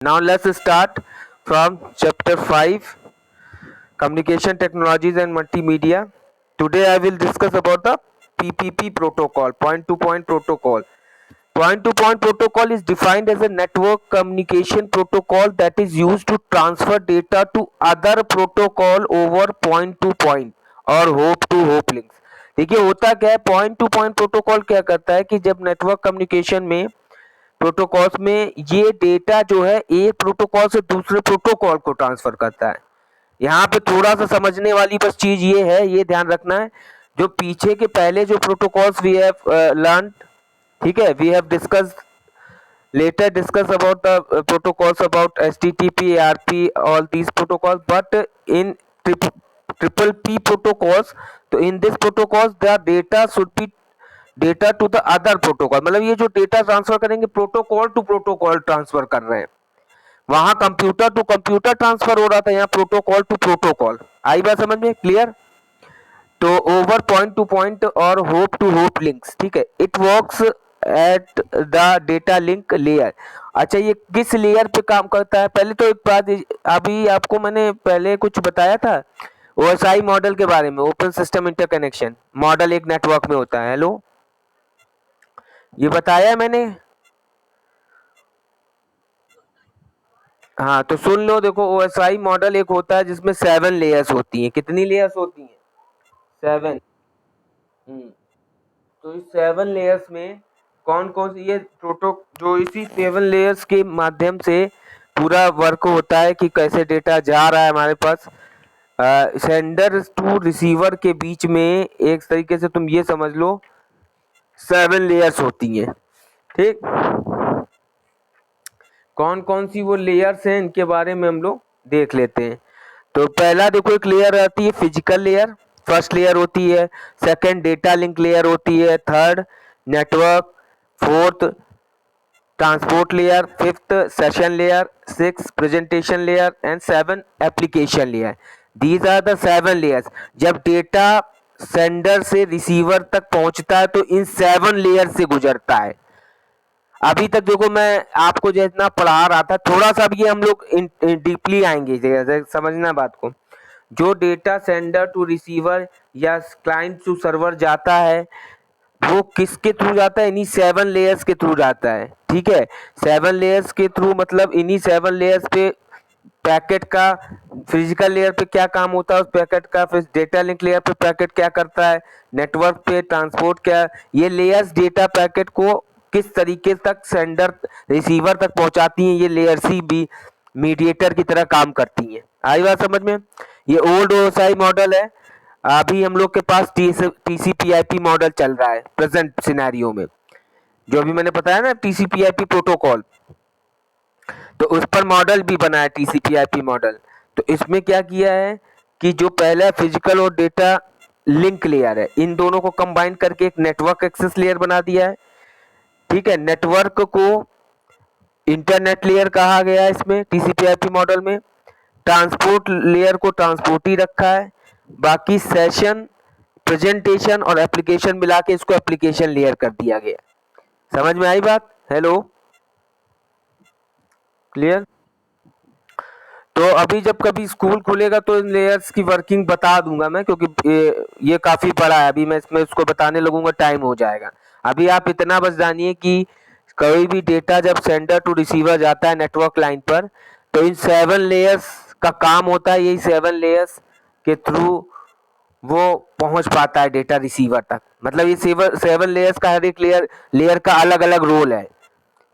Now let's start from chapter 5, Communication Technologies and Multimedia. Today I will discuss about the PPP protocol, point-to-point protocol. Point-to-point protocol is defined as a network communication protocol that is used to transfer data to other protocol over point-to-point और hope-to-hope links. देखिए होता क्या है, point two point protocol क्या करता है कि जब नेटवर्क कम्युनिकेशन में प्रोटोकॉल्स में ये डेटा जो है एक प्रोटोकॉल से दूसरे प्रोटोकॉल को ट्रांसफर करता है। यहाँ पे थोड़ा सा समझने वाली बस चीज ये है, ये ध्यान रखना है, जो पीछे के पहले जो प्रोटोकॉल्स वी हैव लर्न, ठीक है, we have discuss about the protocols about HTTP, ARP, all these protocols, but in triple P protocols, तो in this protocols the data should be data to the other protocol, मतलब ये जो data transfer करेंगे protocol to protocol transfer कर रहे हैं। वहां computer to computer transfer हो रहा था, यहाँ प्रोटोकॉल टू प्रोटोकॉल। आई बात समझ में? क्लियर? तो ओवर पॉइंट टू पॉइंट और होप टू होप लिंक्स, ठीक है, it works at the data link layer. अच्छा, ये किस लेयर पे काम करता है? पहले तो एक बात, अभी आपको मैंने पहले कुछ बताया था ओएसआई मॉडल के बारे में, ओपन सिस्टम इंटरकनेक्शन मॉडल एक नेटवर्क में होता है। हेलो, ये बताया मैंने? हाँ, तो सुन लो, देखो ओएसआई मॉडल एक होता है जिसमें 7 लेयर्स होती हैं। कितनी लेयर्स होती हैं? 7। तो इस 7 लेयर्स में कौन कौन सी ये प्रोटो जो इसी 7 लेयर्स के माध्यम से पूरा वर्क होता है कि कैसे डेटा जा रहा है हमारे पास सेंडर टू रिसीवर के बीच में। एक तरीके से तुम ये समझ लो 7 लेयर्स होती हैं, ठीक। कौन कौन सी वो लेयर्स हैं इनके बारे में हम लोग देख लेते हैं। तो पहला देखो, एक लेयर आती है फिजिकल लेयर, फर्स्ट लेयर होती है। सेकंड डेटा लिंक लेयर होती है। Third network. Fourth transport layer. Fifth session layer. Six presentation layer and 7 application layer. These are the 7 layers. जब डेटा सेंडर से रिसीवर तक पहुंचता है तो इन 7 लेयर से गुजरता है। अभी तक देखो मैं आपको जितना पढ़ा रहा था, थोड़ा सा भी हम लोग डीपली आएंगे, समझना बात को। जो डेटा सेंडर टू रिसीवर या क्लाइंट टू सर्वर जाता है वो किसके थ्रू जाता है? इन्हीं 7 लेयर्स के थ्रू जाता है, ठीक है। 7 लेयर्स के थ्रू, मतलब इन्हीं 7 लेयर्स पे पैकेट का फिजिकल लेयर पे क्या काम होता है उस पैकेट का, फिर डेटा लिंक लेयर पे पैकेट क्या करता है, नेटवर्क पे ट्रांसपोर्ट क्या, ये लेयर्स डेटा पैकेट को किस तरीके तक सेंडर रिसीवर तक पहुंचाती हैं, ये लेयर्स ही भी मीडिएटर की तरह काम करती हैं। आई बात समझ में? ये ओल्ड ओएसआई मॉडल है। अभी हम लोग के पास टीसीपी/आईपी मॉडल चल रहा है प्रेजेंट सिनेरियो में, जो अभी मैंने बताया ना टीसीपी/आईपी प्रोटोकॉल, तो उस पर मॉडल भी बना है टीसीपी/आईपी मॉडल। तो इसमें क्या किया है कि जो पहला फिजिकल और डेटा लिंक लेयर है, इन दोनों को कंबाइन करके एक नेटवर्क एक्सेस लेयर बना दिया है, ठीक है। नेटवर्क को इंटरनेट लेयर कहा गया है इसमें टीसीपी/आईपी मॉडल में। ट्रांसपोर्ट लेयर को ट्रांसपोर्ट ही रखा है, बाकी सेशन, प्रेजेंटेशन और एप्लीकेशन मिला के इसको एप्लीकेशन लेयर कर दिया गया। समझ में आई बात? Hello, clear? तो अभी जब कभी स्कूल खुलेगा तो इन लेयर्स की वर्किंग बता दूंगा मैं, क्योंकि ये काफी बड़ा है, अभी मैं इसमें उसको बताने लगूंगा टाइम हो जाएगा। अभी आप इतना बस जानिए कि कोई भी डेटा जब सेंडर टू रिसीवर जाता है नेटवर्क लाइन पर, तो इन 7 लेयर्स का काम होता है, यही 7 लेयर्स के थ्रू वो पहुंच पाता है डेटा रिसीवर तक। मतलब ये 7 लेयर्स का हर एक लेयर का अलग अलग रोल है।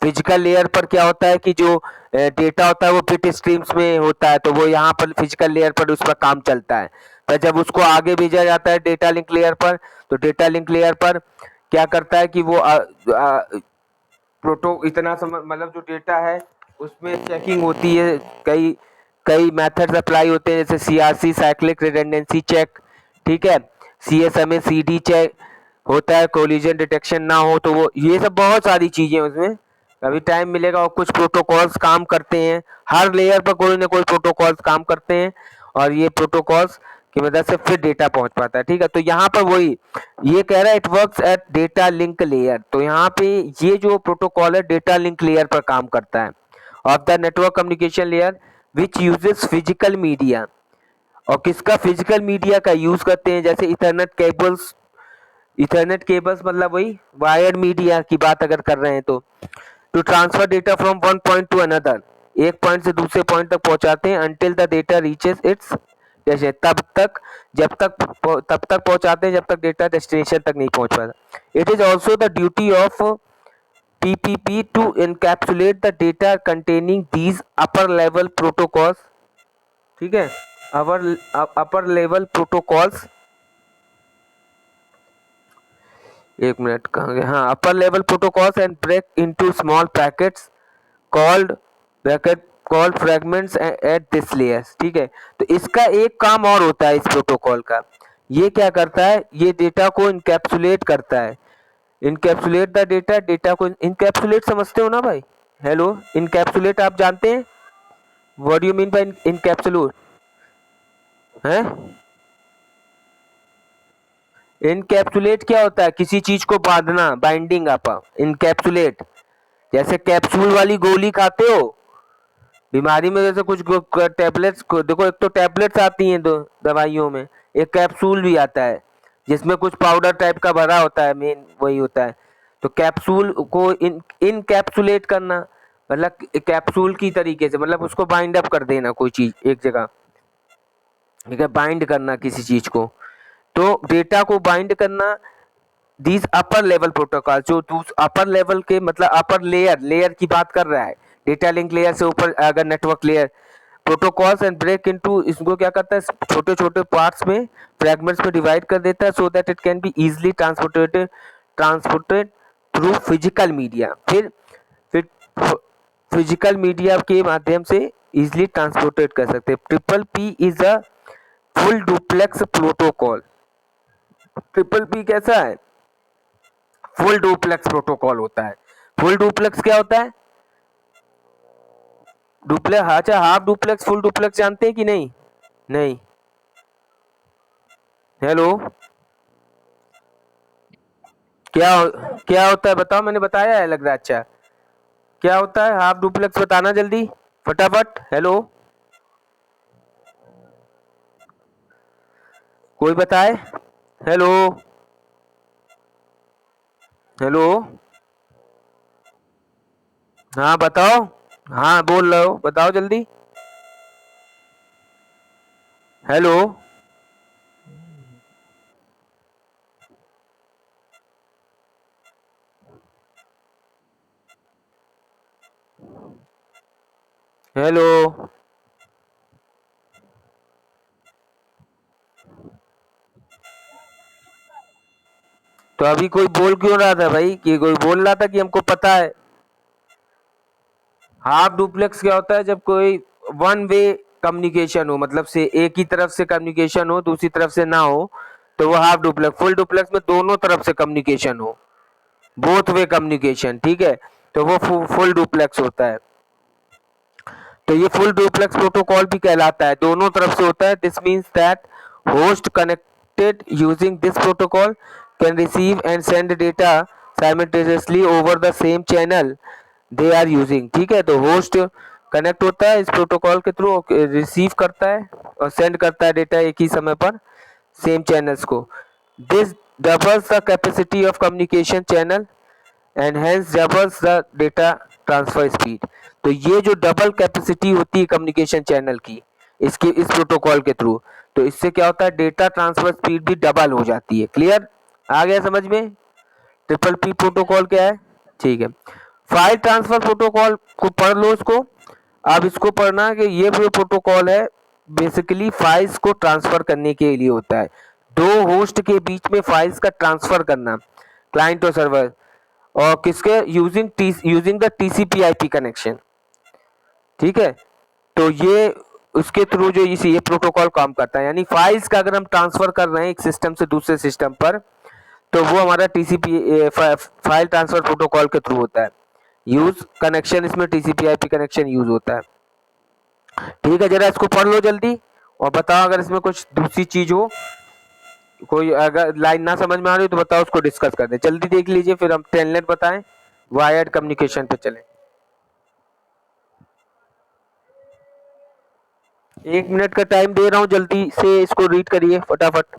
फिजिकल लेयर पर क्या होता है कि जो डेटा होता है वो बिट स्ट्रीम्स में होता है, तो वो यहाँ पर फिजिकल लेयर पर उस पर काम चलता है। पर जब उसको आगे भेजा जाता है डेटा लिंक लेयर पर, तो डेटा लिंक लेयर पर क्या करता है कि वो प्रोटो इतना मतलब जो डेटा है उसमें चेकिंग होती है, कई कई मेथड्स अप्लाई होते हैं, जैसे सीआरसी साइक्लिक रिडंडेंसी चेक, ठीक है, सीएसएमए सीडी चेक होता है, कोलिजन डिटेक्शन ना हो तो वो, ये सब बहुत सारी चीजें उसमें अभी टाइम मिलेगा। और कुछ प्रोटोकॉल्स काम करते हैं, हर लेयर पर कोई ना कोई प्रोटोकॉल्स काम करते हैं और ये प्रोटोकॉल्स की मदद से फिर डेटा पहुंच पाता है, ठीक है। तो यहाँ पर वही ये कह रहा है it works at data link layer, तो यहाँ पे ये जो प्रोटोकॉल है डेटा लिंक लेयर पर काम करता है। Of the network communication layer which uses physical media. और किसका फिजिकल मीडिया का यूज करते हैं, जैसे इथरनेट केबल्स। इथरनेट केबल्स मतलब वही वायर्ड मीडिया की बात अगर कर रहे हैं तो to transfer data from one point to another, एक पॉइंट से दूसरे पॉइंट तक पहुंचाते हैं until the data reaches its, जैसे तब तक पहुंचाते हैं जब तक डेटा डेस्टिनेशन तक नहीं पहुंच पाता। It is also the duty of PPP to encapsulate the data containing these upper level protocols, ठीक है, upper level protocols, एक मिनट कहाँ गए, हाँ, upper level protocols and break into small packets called fragments at this layers, ठीक है। तो इसका एक काम और होता है इस प्रोटोकॉल का, ये क्या करता है, ये डेटा को इनकैप्सुलेट करता है। इनकैप्सुलेट द डेटा, डेटा को इनकैप्सुलेट समझते हो ना भाई, हेलो, इनकैप्सुलेट आप जानते हैं, what do you mean by encapsulate हैं? इनकैप्सुलेट क्या होता है, किसी चीज को बांधना, बाइंडिंग आप इनकैप्सुलेट, जैसे कैप्सूल वाली गोली खाते हो बीमारी में, जैसे कुछ टैबलेट्स को देखो, एक तो टैबलेट्स आती हैं दो दवाइयों में, एक कैप्सूल भी आता है जिसमें कुछ पाउडर टाइप का भरा होता है, मेन वही होता है। तो कैप्सूल को इनकैप्सुलेट करना मतलब कैप्सूल की तरीके से, मतलब उसको बाइंड अप कर देना कोई चीज एक जगह, ठीक है, बाइंड करना किसी चीज को, तो डेटा को बाइंड करना। दीज अपर लेवल प्रोटोकॉल, जो अपर लेवल के मतलब अपर लेयर की बात कर रहा है, डेटा लिंक लेयर से ऊपर अगर network layer, protocols and break into, इसको क्या करता है, छोटे छोटे पार्ट्स में, फ्रैगमेंट्स में डिवाइड कर देता है, so that it can be easily transported through physical media. फिर फिजिकल मीडिया के माध्यम से इजीली ट्रांसपोर्टेड कर सकते हैं। Triple P is a full duplex protocol. Triple P कैसा है, फुल डुप्लेक्स प्रोटोकॉल होता है। फुल डुप्लेक्स क्या होता है, डुप्लेक्स, अच्छा, हाफ डुप्लेक्स फुल डुप्लेक्स जानते हैं कि नहीं? नहीं, हेलो, क्या क्या होता है बताओ, मैंने बताया है लग रहा है, अच्छा, क्या होता है हाफ डुप्लेक्स, बताना जल्दी फटाफट, हेलो, कोई बताए, हेलो, हेलो, हाँ बताओ, हाँ बोल रहे हो, बताओ जल्दी, हेलो, हेलो, तो अभी कोई बोल क्यों रहा था भाई, कि कोई बोल रहा था कि हमको पता है। हाफ डुप्लेक्स क्या होता है, जब कोई वन वे कम्युनिकेशन हो, मतलब से एक ही तरफ से कम्युनिकेशन हो, दूसरी तरफ से ना हो, तो वो हाफ डुप्लेक्स। फुल डुप्लेक्स में दोनों तरफ से कम्युनिकेशन हो, बोथ वे कम्युनिकेशन, ठीक है, तो वो फुल डुप्लेक्स होता है। तो ये फुल डुप्लेक्स प्रोटोकॉल भी कहलाता है, दोनों तरफ से होता है। This means that host connected using this protocol can receive and send data simultaneously over the same channel they are using, ठीक है। तो होस्ट कनेक्ट होता है इस प्रोटोकॉल के थ्रू, रिसीव करता है और सेंड करता है डेटा एक ही समय पर सेम चैनल्स को। This doubles the capacity of communication channel and hence doubles the data transfer speed. तो ये जो डबल कैपेसिटी होती है कम्युनिकेशन चैनल की इसके इस प्रोटोकॉल के थ्रू, तो इससे क्या होता है, डेटा ट्रांसफर स्पीड भी डबल हो जाती है। क्लियर, आ गया समझ में ट्रिपल पी प्रोटोकॉल क्या है, ठीक है। फाइल ट्रांसफर प्रोटोकॉल को पढ़ लो इसको। अब इसको पढ़ना कि ये जो प्रोटोकॉल है बेसिकली फाइल्स को ट्रांसफर करने के लिए होता है, दो होस्ट के बीच में फाइल्स का ट्रांसफर करना, क्लाइंट और सर्वर, और किसके using the TCP IP connection, ठीक है। तो ये उसके थ्रू जो ये प्रोटोकॉल काम करता है, यानी फाइल्स का अगर हम ट्रांसफर कर रहे हैं एक सिस्टम से दूसरे सिस्टम पर, तो वो हमारा टीसीपी फाइल ट्रांसफर प्रोटोकॉल के थ्रू होता है। यूज कनेक्शन, इसमें टीसीपी आईपी कनेक्शन यूज होता है, ठीक है। जरा इसको पढ़ लो जल्दी और बताओ अगर इसमें कुछ दूसरी चीज हो, कोई अगर लाइन ना समझ में आ रही हो तो बताओ, उसको डिस्कस कर दे, जल्दी देख लीजिए, फिर हम टेलनेट बताएं, वायर्ड कम्युनिकेशन पे चलें। 1 मिनट का टाइम दे रहा हूँ, जल्दी से इसको रीड करिए फटाफट।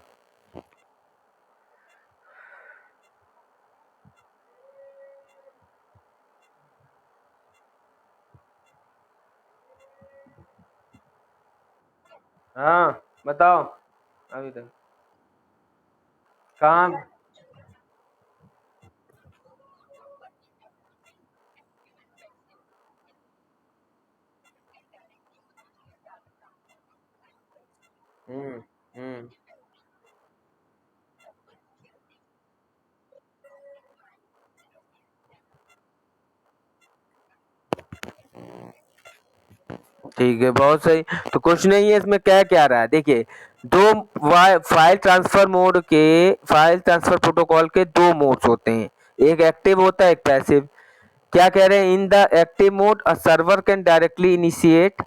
हाँ बताओ। अभी तक कहाँ? हम्म। हम्म। ठीक है, बहुत सही। तो कुछ नहीं है इसमें, क्या क्या रहा है देखिए। दो फाइल ट्रांसफर प्रोटोकॉल के दो मोड्स होते हैं, एक एक्टिव होता है एक पैसिव। क्या कह रहे हैं? In the active mode a server can directly initiate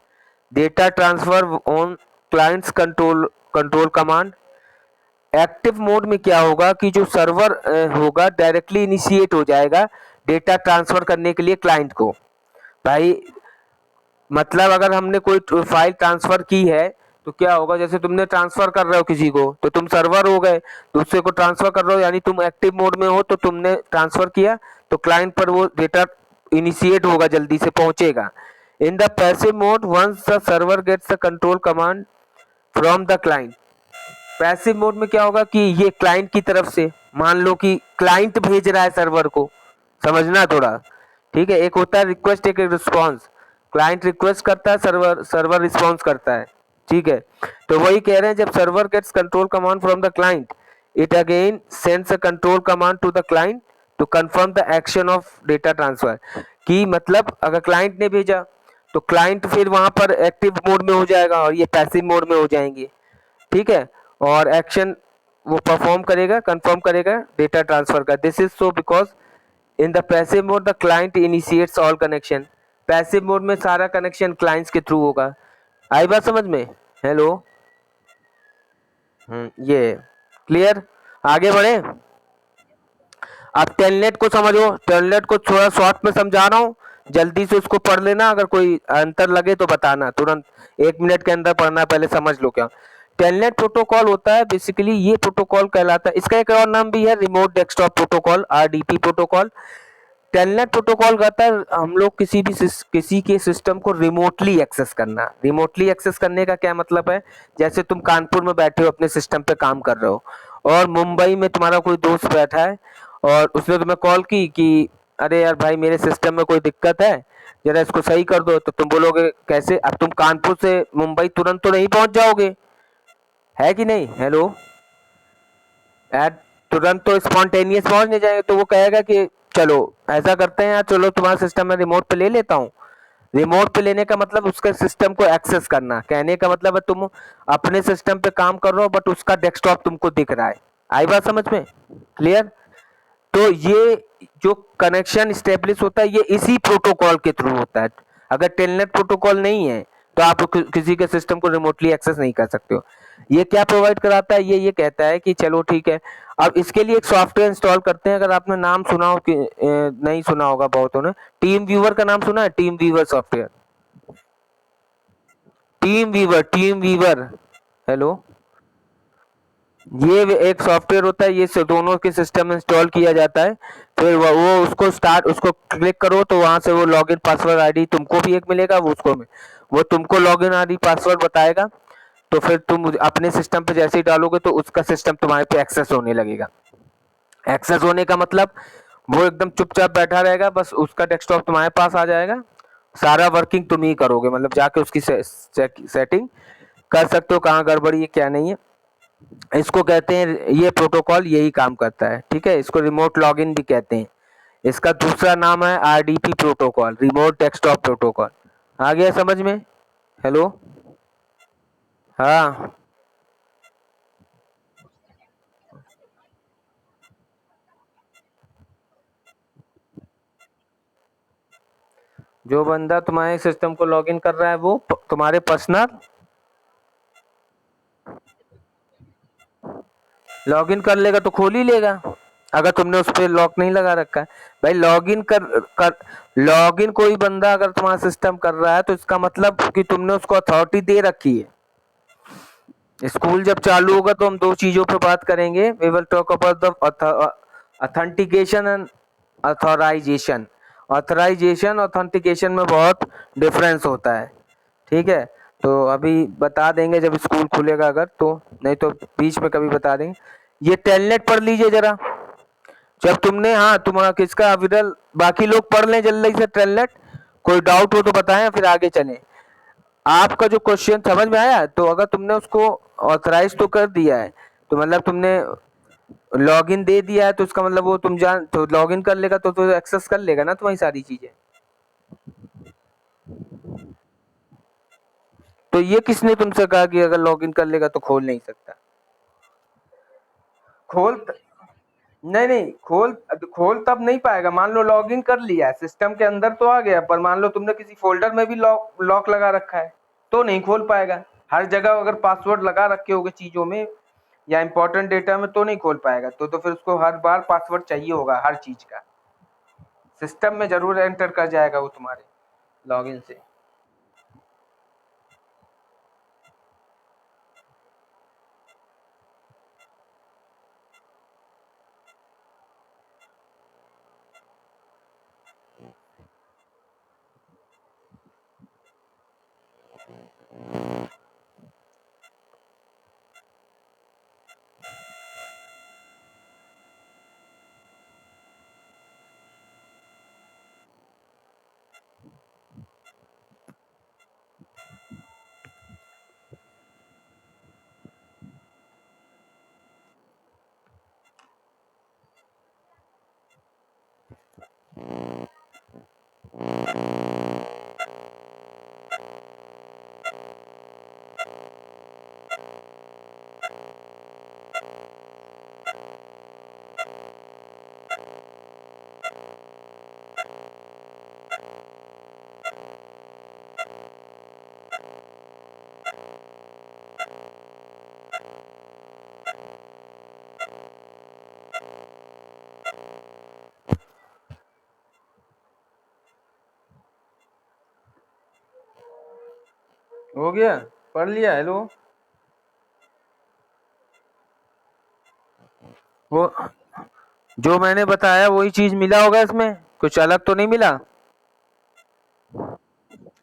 data transfer on clients control control command. Active mode में क्या होगा कि जो सर्वर होगा डायरेक्टली इनिशिएट हो जाएगा डेटा ट्रांसफर करने के लिए क्लाइंट को। भाई मतलब अगर हमने कोई फाइल ट्रांसफर की है तो क्या होगा, जैसे तुमने ट्रांसफर कर रहे हो किसी को तो तुम सर्वर हो गए, दूसरे को ट्रांसफर कर रहे हो यानी तुम एक्टिव मोड में हो, तो तुमने ट्रांसफर किया तो क्लाइंट पर वो डेटा इनिशिएट होगा, जल्दी से पहुंचेगा। In the passive mode once the server gets the control command from the client. Passive mode में क्या होगा कि ये क्लाइंट की तरफ से, मान लो कि क्लाइंट भेज रहा है सर्वर को, समझना थोड़ा। ठीक है, एक होता है रिक्वेस्ट, एक रिस्पॉन्स। क्लाइंट रिक्वेस्ट करता है, सर्वर सर्वर रिस्पॉन्स करता है। ठीक है, तो वही कह रहे हैं, जब server gets control command from the client it again sends a control command to the client to confirm the action of data transfer. कि मतलब अगर क्लाइंट ने भेजा तो क्लाइंट फिर वहां पर एक्टिव मोड में हो जाएगा और ये पैसिव मोड में हो जाएंगे। ठीक है, और एक्शन वो परफॉर्म करेगा, कंफर्म करेगा डेटा ट्रांसफर का। This is so because in the passive mode the client initiates all connection. Passive mode में सारा कनेक्शन क्लाइंट्स के थ्रू होगा। आई बात समझ में? हेलो। ये क्लियर? आगे बढ़े। अब टेलनेट को समझो, टेलनेट को थोड़ा शॉर्ट में समझा रहा हूँ, जल्दी से उसको पढ़ लेना, अगर कोई अंतर लगे तो बताना तुरंत। 1 मिनट के अंदर पढ़ना, पहले समझ लो क्या टेलनेट प्रोटोकॉल होता है। बेसिकली ये प्रोटोकॉल कहलाता है, इसका एक और नाम भी है remote desktop protocol, RDP protocol. Telnet protocol कहता है हम लोग किसी के सिस्टम को रिमोटली एक्सेस करना। रिमोटली एक्सेस करने का क्या मतलब है? जैसे तुम कानपुर में बैठे हो, अपने सिस्टम पे काम कर रहे हो, और मुंबई में तुम्हारा कोई दोस्त बैठा है और उसने तुम्हें कॉल की कि अरे यार भाई मेरे सिस्टम में कोई दिक्कत है, जरा इसको सही कर दो। तो तुम बोलोगे कैसे? अब तुम कानपुर से मुंबई तुरंत तो नहीं पहुंच जाओगे, है कि नहीं? हेलो। यार तुरंत तो स्पॉन्टेनियस पहुंच नहीं जाएंगे, तो वो कहेगा कि चलो ऐसा करते हैं यार, चलो तुम्हारा सिस्टम में रिमोट पे ले लेता हूँ। रिमोट पे लेने का मतलब उसके सिस्टम को एक्सेस करना, कहने का मतलब है तुम अपने सिस्टम पे काम कर रहे हो बट उसका डेस्कटॉप तुमको दिख रहा है। आई बात समझ में? क्लियर? तो ये जो कनेक्शन स्टेब्लिश होता है ये इसी प्रोटोकॉल के थ्रू होता है। अगर टेलनेट प्रोटोकॉल नहीं है तो आप किसी के सिस्टम को रिमोटली एक्सेस नहीं कर सकते हो। ये क्या प्रोवाइड कराता है? ये कहता है कि चलो ठीक है, अब इसके लिए एक सॉफ्टवेयर इंस्टॉल करते हैं। अगर आपने नाम सुना हो कि नहीं सुना होगा बहुतों ने, टीम व्यूवर का नाम सुना है? Team viewer software, team viewer. Hello. ये एक सॉफ्टवेयर होता है, ये दोनों के सिस्टम में इंस्टॉल किया जाता है। फिर वो उसको उसको क्लिक करो तो वहां से वो लॉगिन पासवर्ड आईडी तुमको भी एक मिलेगा, वो तुमको लॉगिन आईडी पासवर्ड बताएगा। तो फिर तुम अपने सिस्टम पे जैसे ही डालोगे तो उसका सिस्टम तुम्हारे पे एक्सेस होने लगेगा। एक्सेस होने का मतलब वो एकदम चुपचाप बैठा रहेगा, बस उसका डेस्कटॉप तुम्हारे पास आ जाएगा, सारा वर्किंग तुम ही करोगे, मतलब जाके उसकी सेटिंग कर सकते हो कहाँ गड़बड़ी है क्या नहीं है। इसको कहते हैं, ये प्रोटोकॉल यही काम करता है। ठीक है, इसको रिमोट लॉगिन भी कहते हैं। इसका दूसरा नाम है RDP protocol, remote desktop protocol. आ गया समझ में? हेलो। हाँ। जो बंदा तुम्हारे सिस्टम को लॉगिन कर रहा है वो तुम्हारे पर्सनल लॉगिन कर लेगा तो खोल ही लेगा। अगर तुमने उस पर लॉक नहीं लगा रखा है। भाई लॉगिन कोई बंदा अगर तुम्हारा सिस्टम कर रहा है तो इसका मतलब कि तुमने उसको अथॉरिटी दे रखी है। स्कूल जब चालू होगा तो हम दो चीजों पे बात करेंगे। We will talk about the authentication and authorisation. Authorisation authentication में बहुत डिफरेंस होता है, ठीक है। तो अभी बता देंगे जब स्कूल खुलेगा अगर, तो नहीं तो बीच में कभी बता देंगे। ये टेलनेट पढ़ लीजिए जरा। जब तुमने, हाँ तुम्हारा किसका विरल, बाकी लोग पढ़ लें जल्दी से टेलनेट। कोई डाउट हो तो बताएं फिर आगे चलें। आपका जो क्वेश्चन समझ में आया, तो अगर तुमने उसको ऑथराइज तो कर दिया है, तो मतलब तुमने लॉगिन दे दिया है, तो उसका मतलब वो तुम जान तो लॉगिन कर लेगा तो एक्सेस कर लेगा ना तुम्हारी सारी चीजें। तो ये किसने तुमसे कहा कि अगर लॉगिन कर लेगा तो खोल नहीं सकता? खोल नहीं नहीं, खोल खोल तब नहीं पाएगा। मान लो लॉगिन कर लिया है, सिस्टम के अंदर तो आ गया, पर मान लो तुमने किसी फोल्डर में भी लॉक लॉक लगा रखा है तो नहीं खोल पाएगा। हर जगह अगर पासवर्ड लगा रखे होगे चीजों में या इंपॉर्टेंट डेटा में तो नहीं खोल पाएगा। तो फिर उसको हर बार पासवर्ड चाहिए होगा हर चीज का। सिस्टम में जरूर एंटर कर जाएगा वो तुम्हारे लॉगिन से। हो गया, पढ़ लिया? हेलो, वो जो मैंने बताया वही चीज मिला होगा इसमें, कुछ अलग तो नहीं मिला?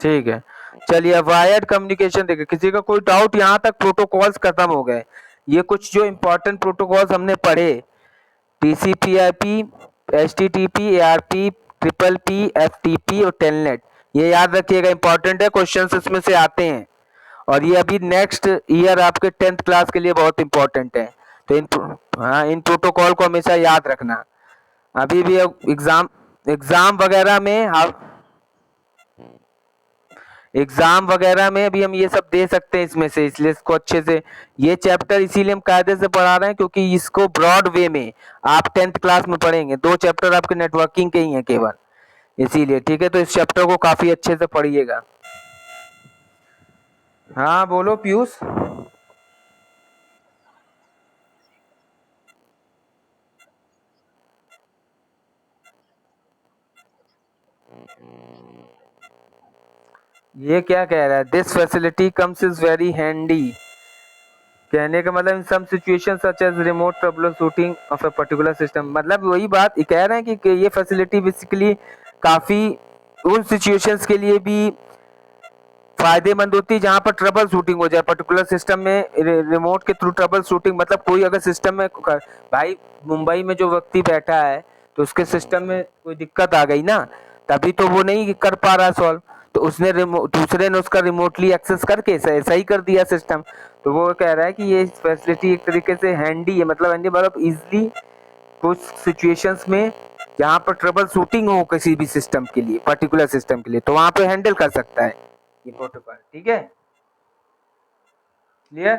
ठीक है, चलिए। वायर्ड कम्युनिकेशन देखिए, किसी का कोई डाउट यहाँ तक? प्रोटोकॉल्स खत्म हो गए। ये कुछ जो इंपॉर्टेंट प्रोटोकॉल्स हमने पढ़े, टीसीपी/आईपी, HTTP, ARP, triple P, FTP और टेलनेट। ये याद रखिएगा, इंपॉर्टेंट है, क्वेश्चंस इसमें से आते हैं। और ये अभी नेक्स्ट ईयर आपके 10th क्लास के लिए बहुत इंपॉर्टेंट है। तो हाँ, इन प्रोटोकॉल को हमेशा याद रखना। अभी भी एग्जाम एग्जाम वगैरह में एग्जाम वगैरह में भी हम ये सब दे सकते हैं इसमें से, इसलिए इसको अच्छे से, ये चैप्टर इसीलिए हम कायदे से पढ़ा रहे हैं क्योंकि इसको ब्रॉड वे में आप 10th क्लास में पढ़ेंगे। दो चैप्टर आपके नेटवर्किंग के ही हैं केवल, इसीलिए। ठीक है, तो इस चैप्टर को काफी अच्छे से पढ़िएगा। हाँ बोलो पीयूष। ये क्या कह रहा है? This facility comes is very handy. कहने का मतलब in some situation such as remote troubleshooting of a particular system, मतलब वही बात ये कह रहे हैं कि ये फैसिलिटी बेसिकली काफी उन सिचुएशंस के लिए भी फायदेमंद होती है जहां पर ट्रबल शूटिंग हो जाए पर्टिकुलर सिस्टम में। रिमोट के थ्रू ट्रबल शूटिंग मतलब कोई अगर सिस्टम में, भाई मुंबई में जो व्यक्ति बैठा है तो उसके सिस्टम में कोई दिक्कत आ गई ना, तभी तो वो नहीं कर पा रहा सॉल्व, तो उसने दूसरे ने उसका रिमोटली एक्सेस करके सही कर दिया सिस्टम। तो वो कह रहा है कि ये फैसिलिटी एक तरीके से हैंडी है, मतलब हैंडी मतलब इजिली कुछ सिचुएशंस में जहां पर ट्रबल शूटिंग हो किसी भी सिस्टम के लिए, पर्टिकुलर सिस्टम के लिए, तो वहां पे हैंडल कर सकता है ये प्रोटोकॉल। ठीक है, क्लियर?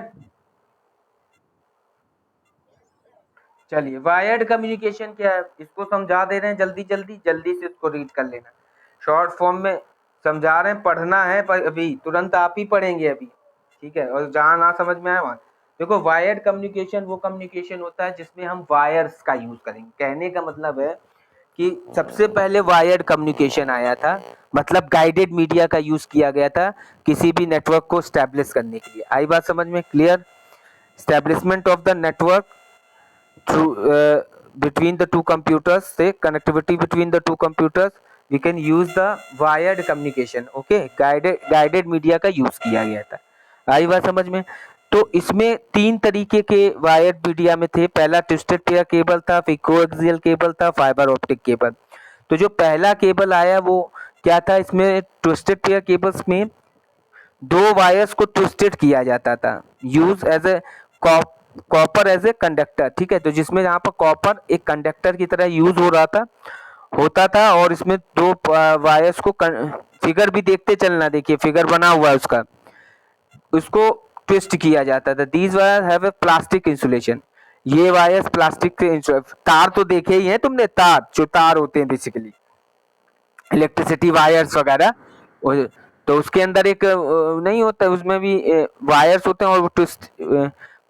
चलिए, वायर्ड कम्युनिकेशन क्या है इसको समझा दे रहे हैं, जल्दी जल्दी जल्दी से इसको रीड कर लेना। शॉर्ट फॉर्म में समझा रहे हैं, पढ़ना है पर अभी तुरंत आप ही पढ़ेंगे अभी, ठीक है। और जहां ना समझ में आए वहां देखो वायर्ड कम्युनिकेशन वो कम्युनिकेशन होता है जिसमें हम वायर्स का यूज करेंगे। कहने का मतलब है कि सबसे पहले वायर्ड कम्युनिकेशन आया था, मतलब गाइडेड मीडिया का यूज किया गया था किसी भी नेटवर्क को स्टैब्लिश करने के लिए। आई बात समझ में? Clear? Establishment of the network through between the two computers, say connectivity between the two computers, we can use the wired communication। okay, guided media का यूज किया गया था। आई बात समझ में? तो इसमें तीन तरीके के वायर्ड मीडिया में थे। पहला ट्विस्टेड पेयर केबल था, फिर कोएक्सियल केबल था, फाइबर ऑप्टिक केबल। तो जो पहला केबल आया वो क्या था, इसमें ट्विस्टेड पेयर केबल्स में दो वायर्स को ट्विस्टेड किया जाता था, use as a copper as a conductor. ठीक है, तो जिसमें यहाँ पर कॉपर एक कंडक्टर की तरह यूज हो रहा था होता था, और इसमें दो वायर्स को फिगर भी देखते चलना, देखिए फिगर बना हुआ है उसका, उसको ट्विस्ट किया जाता था। These wire have a plastic insulation. ये वायर्स प्लास्टिक के तार तो देखे ही हैं तुमने, तार जो तार होते हैं बेसिकली इलेक्ट्रिसिटी वायर्स वगैरह, तो उसके अंदर एक नहीं होता, उसमें भी वायर्स होते हैं और वो ट्विस्ट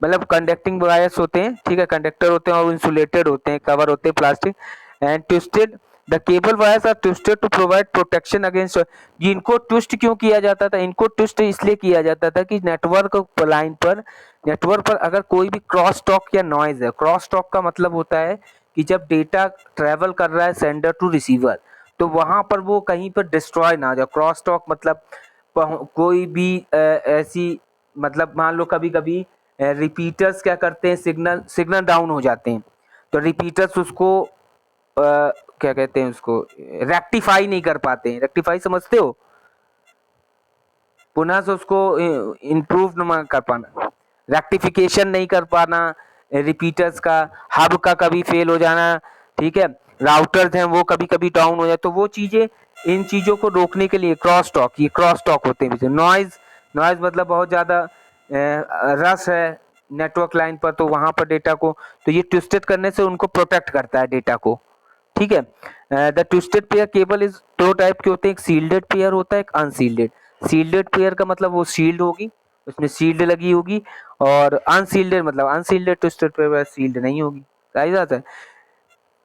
मतलब कंडक्टिंग वायर्स होते हैं। ठीक है, कंडक्टर होते हैं और इंसुलेटेड होते हैं, कवर होते हैं plastic and twisted. The cable wires are twisted to provide protection against. इनको ट्विस्ट क्यों किया जाता था? इनको ट्विस्ट इसलिए किया जाता था कि नेटवर्क लाइन पर, नेटवर्क पर अगर कोई भी क्रॉस टॉक या नॉइज है, क्रॉस टॉक का मतलब होता है कि जब डेटा ट्रेवल कर रहा है सेंडर टू रिसीवर, तो वहां पर वो कहीं पर डिस्ट्रॉय ना हो जाए। क्रॉस टॉक मतलब कोई भी ऐसी, मतलब मान लो कभी कभी रिपीटर्स क्या करते हैं, सिग्नल डाउन हो जाते हैं, तो रिपीटर्स उसको क्या कहते हैं, उसको रेक्टिफाई नहीं कर पाते हैं। रेक्टिफाई समझते हो? पुनः से उसको इम्प्रूव न कर पाना, रेक्टिफिकेशन नहीं कर पाना, रिपीटर्स का, हब का कभी फेल हो जाना। ठीक है, राउटर्स हैं वो कभी कभी डाउन हो जाए, तो वो चीजें, इन चीजों को रोकने के लिए क्रॉस टॉक, ये क्रॉस टॉक होते हैं। नॉइज, नॉइज मतलब बहुत ज्यादा रस है नेटवर्क लाइन पर, तो वहां पर डेटा को, तो ये ट्विस्टेड करने से उनको प्रोटेक्ट करता है डेटा को। ठीक है, the twisted pair cable is दो टाइप के होते हैं, एक सील्डेड पेयर होता है, एक अनसील्डेड। सील्डेड पेयर का मतलब वो सील्ड होगी, उसमें सील्ड लगी होगी, और अनसील्डेड मतलब अनसील्डेड ट्विस्टेड पेयर सील्ड नहीं होगी। सही बात है।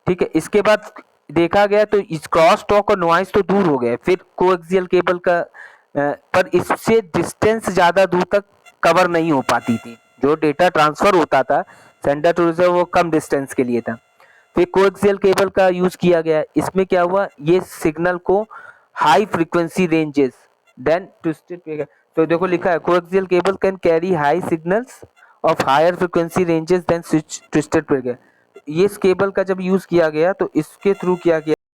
ठीक है, इसके बाद देखा गया तो इस क्रॉस टॉक और नॉइज तो दूर हो गए, फिर कोएक्सियल केबल का पर इससे डिस्टेंस ज्यादा दूर तक कवर नहीं हो पाती थी। जो डेटा ट्रांसफर होता था सेंडर टू रिसीवर वो कम डिस्टेंस के लिए था। फिर कोएक्सियल केबल का यूज किया गया। इसमें क्या हुआ, ये सिग्नल को high frequency ranges than twisted. तो देखो लिखा है coaxial cable can carry high signals of higher frequency ranges than twisted. ये इस केबल का जब यूज किया गया तो इसके थ्रू किया गया